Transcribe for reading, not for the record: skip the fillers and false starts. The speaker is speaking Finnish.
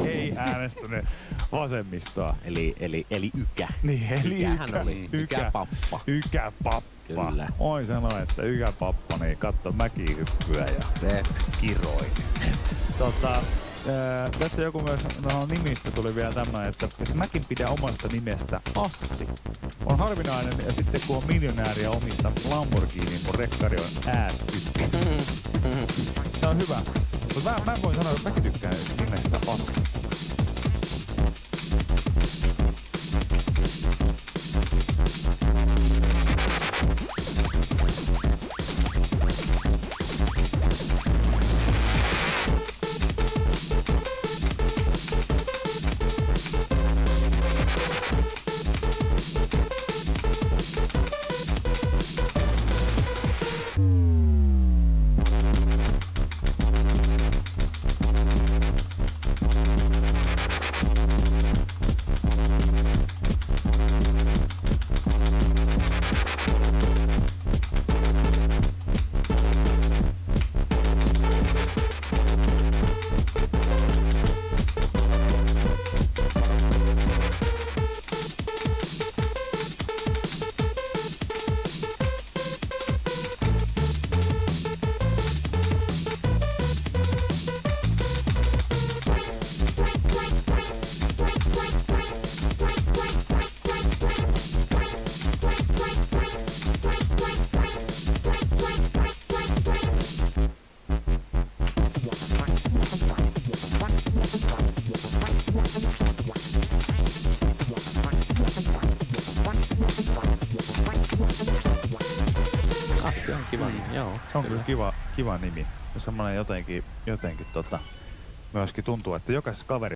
ei äänestänyt vasemmistoa. Eli Ykä. Niin, eli Ykähän oli. Ykäpappa. Ykäpappa. Kyllä. Oi sanoa, että Ykäpappa, niin katso mäkihyppyä ja kiroi. Tässä joku myös nimistä tuli vielä tämmöinen, että mäkin pidän omasta nimestä Assi. On harvinainen ja sitten kun on miljonääri ja omistaa Lamborghini, mun rekkari on ääs-ykkä. Se on hyvä. Mutta mä voin sanoa, että mäkin tykkään nimestä Assi. Kiva, joo. Se on kyllä kiva nimi. Semmoinen jotenkin myöskin tuntuu, että jokaisessa kaverissa